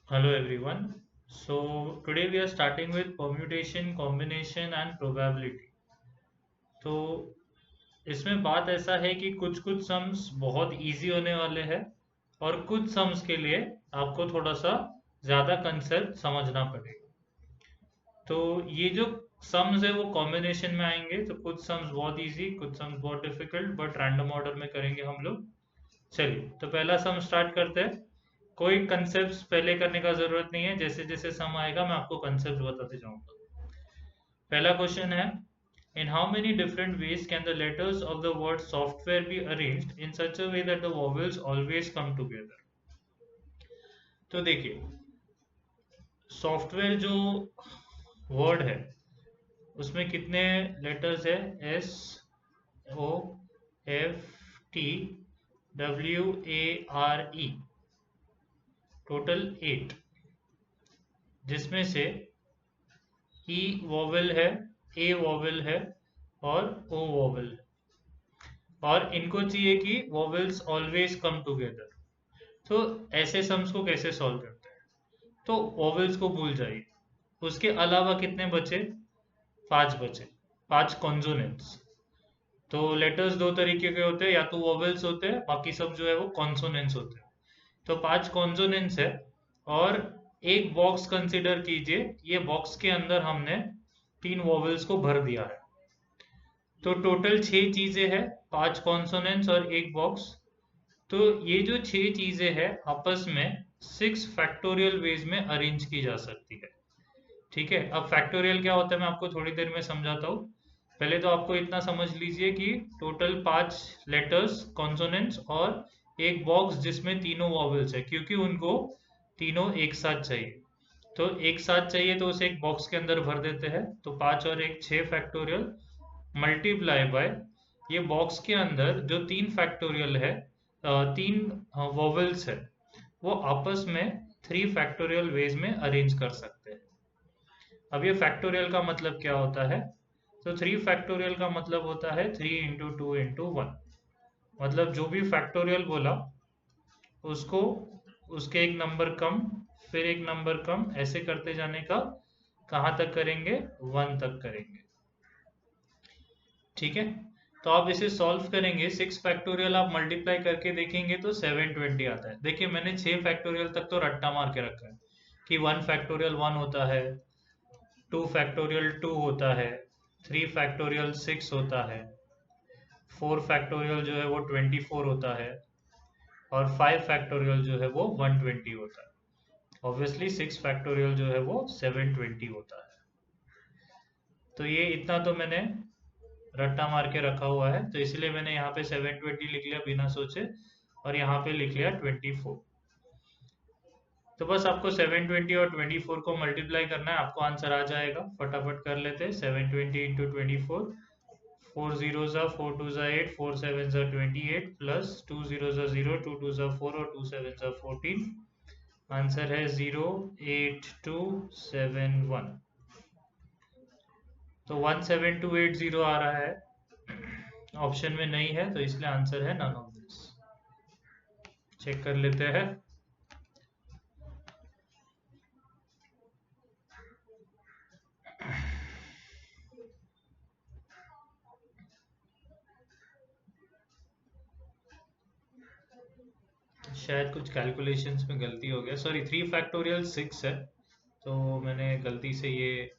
Hello everyone. So today we are starting with permutation, combination and probability. तो इसमें बात ऐसा है कि कुछ कुछ सम्स बहुत इजी होने वाले हैं और कुछ सम्स के लिए आपको थोड़ा सा ज़्यादा कंसेप्ट समझना पड़ेगा। तो ये जो सम्स है वो कॉम्बिनेशन में आएंगे, तो कुछ सम्स बहुत इजी, कुछ सम्स बहुत डिफिकल्ट, बट रैंडम ऑर्डर में करेंगे हम लोग। चलिए तो पहला सम स्टार्ट करते हैं। कोई कंसेप्ट पहले करने का जरूरत नहीं है, जैसे जैसे सम आएगा मैं आपको कंसेप्ट बताते जाऊंगा। पहला क्वेश्चन है, in how many different ways can the letters of the word software be arranged in such a way that the vowels always come together. तो देखिए, सॉफ्टवेयर जो वर्ड है उसमें कितने लेटर्स है? S, O, F, T, W, A, R, E, total 8, जिसमें से ई vowel है, ए वॉवेल है और ओ वॉवेल है, और इनको चाहिए कि वॉवेल्स ऑलवेज कम टुगेदर। तो ऐसे सम्स को कैसे सॉल्व करते हैं? तो वॉवेल्स को भूल जाइए, उसके अलावा कितने बचे? 5 बचे, 5 कॉन्सोनेंट्स। तो लेटर्स दो तरीके के होते हैं, या तो वॉवेल्स होते हैं, बाकी सब जो है वो कॉन्सोनेंट्स होते हैं। तो 5 कॉन्सोनेंट्स है, और एक बॉक्स कंसिडर कीजिए, ये बॉक्स के अंदर हमने 3 वॉवेल्स को भर दिया है। तो टोटल 6 चीजें हैं, 5 कॉन्सोनेंट्स और एक बॉक्स। तो ये जो 6 चीजें हैं आपस में 6 फैक्टोरियल वेज में अरेंज की जा सकती है। ठीक है, अब फैक्टोरियल क्या होता है मैं आपको थोड़ी देर में समझाता हूँ। पहले तो आपको इतना समझ लीजिए कि टोटल 5 लेटर्स, कॉन्सोनेंट्स और एक बॉक्स जिसमें तीनों वॉवेल्स है, क्योंकि उनको तीनों एक साथ चाहिए। तो एक साथ चाहिए तो उसे एक बॉक्स के अंदर भर देते हैं। तो 5 और एक 6 फैक्टोरियल मल्टीप्लाई बाय ये बॉक्स के अंदर जो 3 फैक्टोरियल है, 3 वॉवेल्स है, वो आपस में 3 फैक्टोरियल वेज में अरेंज कर सकते हैं। अब ये फैक्टोरियल का मतलब क्या होता है? तो 3 फैक्टोरियल का मतलब होता है 3 इंटू 2 इंटू 1। मतलब जो भी फैक्टोरियल बोला उसको, उसके एक नंबर कम, फिर एक नंबर कम, ऐसे करते जाने का। कहाँ तक करेंगे? 1 तक करेंगे। ठीक है, तो आप इसे सॉल्व करेंगे, 6 फैक्टोरियल आप मल्टीप्लाई करके देखेंगे तो 720 आता है। देखिए मैंने 6 फैक्टोरियल तक तो रट्टा मार के रखा है कि 1 फैक्टोरियल 1 होता है, 2 फैक्टोरियल 2 होता है, 3 फैक्टोरियल 6 होता है, 4 फैक्टोरियल जो है वो 24 होता है, और 5 फैक्टोरियल जो है वो 120 होता है। ऑब्वियसली 6 फैक्टोरियल जो है वो 720 होता है। तो ये इतना तो मैंने रट्टा मार के रखा हुआ है, तो इसलिए मैंने यहाँ पे 720 लिख लिया बिना सोचे, और यहाँ पे लिख लिया 24। तो बस आपको 720 और 24 को मल्टीप्लाई करना है, आपको आंसर आ जाएगा। फटाफट कर लेते हैं। 720 इंटू 24, 4 जीरो ज़ा 4 टू ज़ा 8, 4 सेवन ज़ा 28, प्लस 2 जीरो ज़ा 0, 2 टू ज़ा 4 और 2 सेवन ज़ा 14। आंसर है 08271। तो 17280 आ रहा है, ऑप्शन में नहीं है, तो इसलिए आंसर है नन ऑफ दिस। चेक कर लेते हैं। शायद कुछ कैलकुलेशंस में गलती हो गया, सॉरी, 3 फैक्टोरियल 6 है, तो मैंने गलती से ये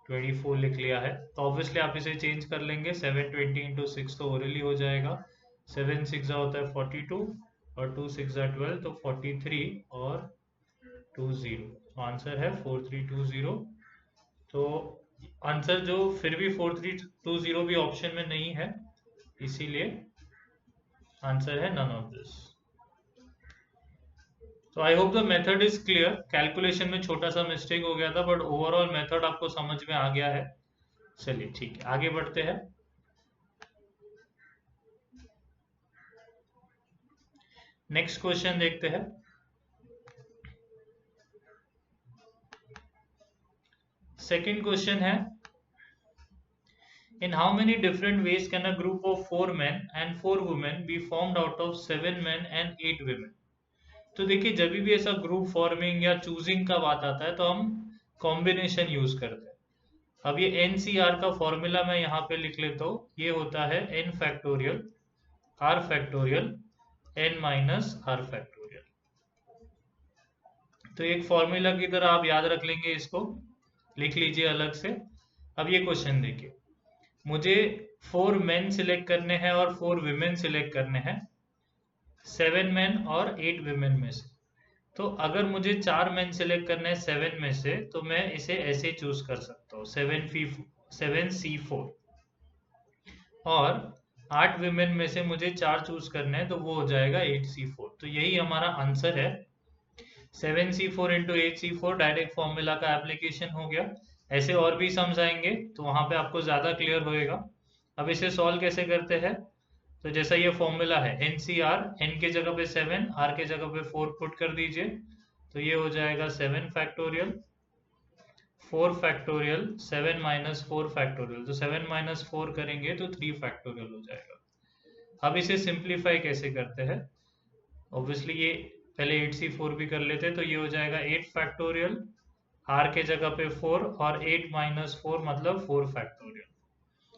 24 लिख लिया है। तो ऑब्वियसली आप इसे चेंज कर लेंगे, 720 इंटू 6 तो ओरली हो जाएगा। 7 6 होता है 42, और 2 6 12, तो 43 और 20, आंसर है 4320। तो आंसर जो फिर भी 4320 भी ऑप्शन में नहीं है, इसीलिए आंसर है नन ऑफ दिस। तो I hope the method is clear. Calculation में छोटा सा मिस्टेक हो गया था, बट ओवरऑल मेथड आपको समझ में आ गया है। चलिए ठीक है, आगे बढ़ते हैं। नेक्स्ट क्वेश्चन देखते हैं। सेकंड क्वेश्चन है, in how many different ways can a group of 4 men and 4 women be formed out of 7 men and 8 women? तो देखिए जब भी ऐसा ग्रुप फॉर्मिंग या चूजिंग का बात आता है तो हम कॉम्बिनेशन यूज करते हैं। अब ये NCR का फॉर्मूला मैं यहाँ पे लिख लेता हूँ, ये होता है n factorial r factorial n minus r factorial. तो एक फॉर्मूला की तरह आप याद रख लेंगे, इसको लिख लीजिए अलग से। अब ये क्वेश्चन देखिए, मुझे 4 मेन सिलेक्ट करने हैं और 4 विमेन सिलेक्ट करने हैं, 7 मेन और 8 विमेन में से। तो अगर मुझे 4 मेन सिलेक्ट करने हैं 7 में से, तो मैं इसे ऐसे चूज कर सकता हूँ 7C4, और 8 विमेन में से मुझे 4 चूज करने हैं तो वो हो जाएगा 8C4। तो यही हमारा आंसर है। 7C4 into 8C4 direct formula का एप्लीकेशन हो गया। ऐसे और भी सम्स आएंगे तो वहां पे आपको ज्यादा क्लियर होएगा। अब इसे सॉल्व कैसे करते हैं, तो जैसा ये फॉर्मूला है NCR, n के जगह पे 7, r के जगह पे 4 पुट कर दीजिए, तो ये हो जाएगा 7 फैक्टोरियल 4 फैक्टोरियल 7 माइनस 4 फैक्टोरियल। तो 7 माइनस 4 करेंगे तो 3 फैक्टोरियल हो जाएगा। अब इसे सिंप्लीफाई कैसे करते हैं, ऑब्वियसली ये पहले 8C4 भी कर लेते हैं, तो ये हो जाएगा 8 फैक्टोरियल, r के जगह पे 4 और 8 माइनस 4 मतलब 4 फैक्टोरियल।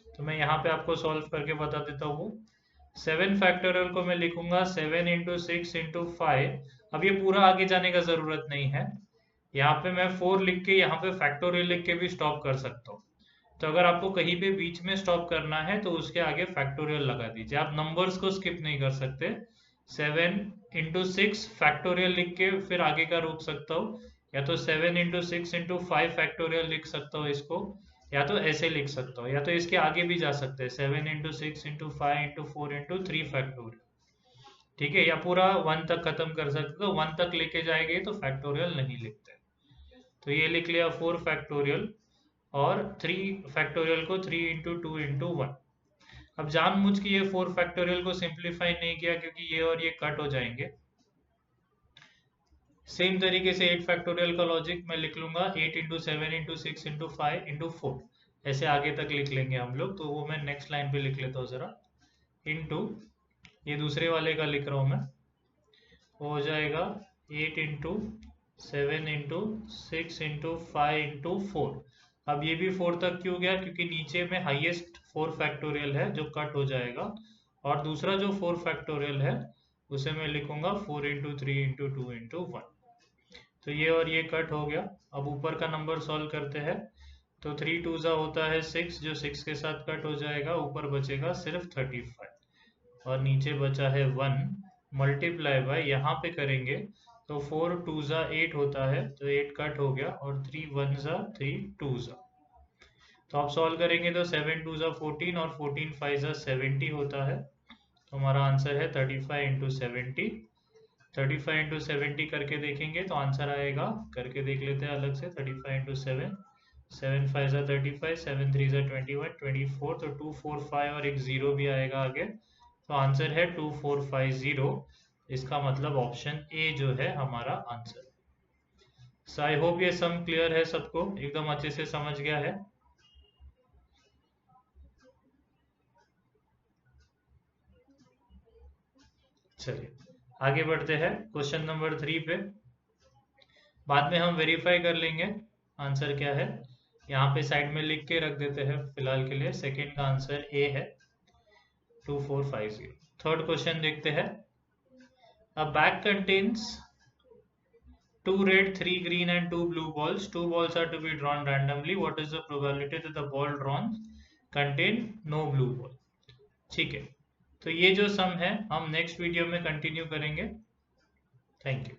तो मैं यहाँ पे आपको सॉल्व करके बता देता हूँ। 7 फैक्टोरियल को मैं लिखूंगा 7 इंटू 6 इंटू 5। अब ये पूरा आगे जाने का जरूरत नहीं है, यहाँ पे मैं 4 लिख के यहाँ पे फैक्टोरियल लिख के भी स्टॉप कर सकता हूँ। तो अगर आपको कहीं पे बीच में स्टॉप करना है तो उसके आगे फैक्टोरियल लगा दीजिए, आप नंबर्स को स्किप नहीं कर सकते। 7 इंटू 6 फैक्टोरियल लिख के फिर आगे का रोक सकता हूँ, या तो 7 इंटू 6 इंटू 5 फैक्टोरियल लिख सकता हूँ इसको, या तो ऐसे लिख सकता हूँ, या तो इसके आगे भी जा सकते हैं 7 into 6 into 5 into 4 into 3 factorial. ठीक है, या पूरा 1 तक खत्म कर सकते हो, 1 तक लेके जाएंगे तो फैक्टोरियल नहीं लिखते। तो ये लिख लिया 4 फैक्टोरियल, और 3 फैक्टोरियल को 3 इंटू 2 इंटू 1। अब जानबूझ के ये 4 फैक्टोरियल को सिंप्लीफाई नहीं किया क्योंकि ये और ये कट हो जाएंगे। सेम तरीके से 8 फैक्टोरियल का लॉजिक मैं लिख लूंगा 8 इंटू 7 इंटू 6 इंटू 5 इंटू 4, ऐसे आगे तक लिख लेंगे हम लोग। तो वो मैं नेक्स्ट लाइन पे लिख लेता हूँ जरा, इंटू ये दूसरे वाले का लिख रहा हूँ मैं, वो हो जाएगा 8 इंटू 7 इंटू 6 इंटू 5 इंटू 4। अब ये भी 4 तक क्यों गया, क्योंकि नीचे में हाईएस्ट 4 फैक्टोरियल है जो कट हो जाएगा, और दूसरा जो 4 फैक्टोरियल है उसे मैं लिखूंगा 4 इंटू 3 इंटू 2 इंटू 1। तो ये और ये कट हो गया। अब ऊपर का नंबर सॉल्व करते हैं, तो 3 2 जा होता है 6, जो 6 के साथ कट हो जाएगा, ऊपर बचेगा सिर्फ 35, और नीचे बचा है 1 मल्टीप्लाई बाय, यहाँ पे करेंगे तो 4 2 जा 8 होता है, तो 8 कट हो गया, और 3 1 जा 3 2 जा। तो आप सॉल्व करेंगे तो 7 2 जा 14 और 14 5 जा 70 होता है। तो हमारा आंसर है 35 इंटू 70। 35 इंटू 70 करके देखेंगे तो आंसर आएगा, करके देख लेते हैं अलग से। 35 इंटू 7, 7 5 जा 35, 7 3 जा 21 24, तो 2 4 5 और एक 0 भी आएगा आगे, तो आंसर है 2450। इसका मतलब ऑप्शन ए जो है हमारा आंसर। सो आई होप ये सम क्लियर है, सबको एकदम अच्छे से समझ गया है। चलिए आगे बढ़ते हैं क्वेश्चन नंबर 3 पे। बाद में हम वेरीफाई कर लेंगे आंसर क्या है, यहाँ पे साइड में लिख के रख देते हैं फिलहाल के लिए। सेकंड का आंसर ए है 2450। थर्ड क्वेश्चन देखते हैं। अ bag contains 2 red, 3 green and 2 blue balls. 2 balls are to be drawn randomly. What is the probability that the ball drawn contain no blue ball? ठीक है, तो ये जो सम है हम नेक्स्ट वीडियो में कंटिन्यू करेंगे। Thank you.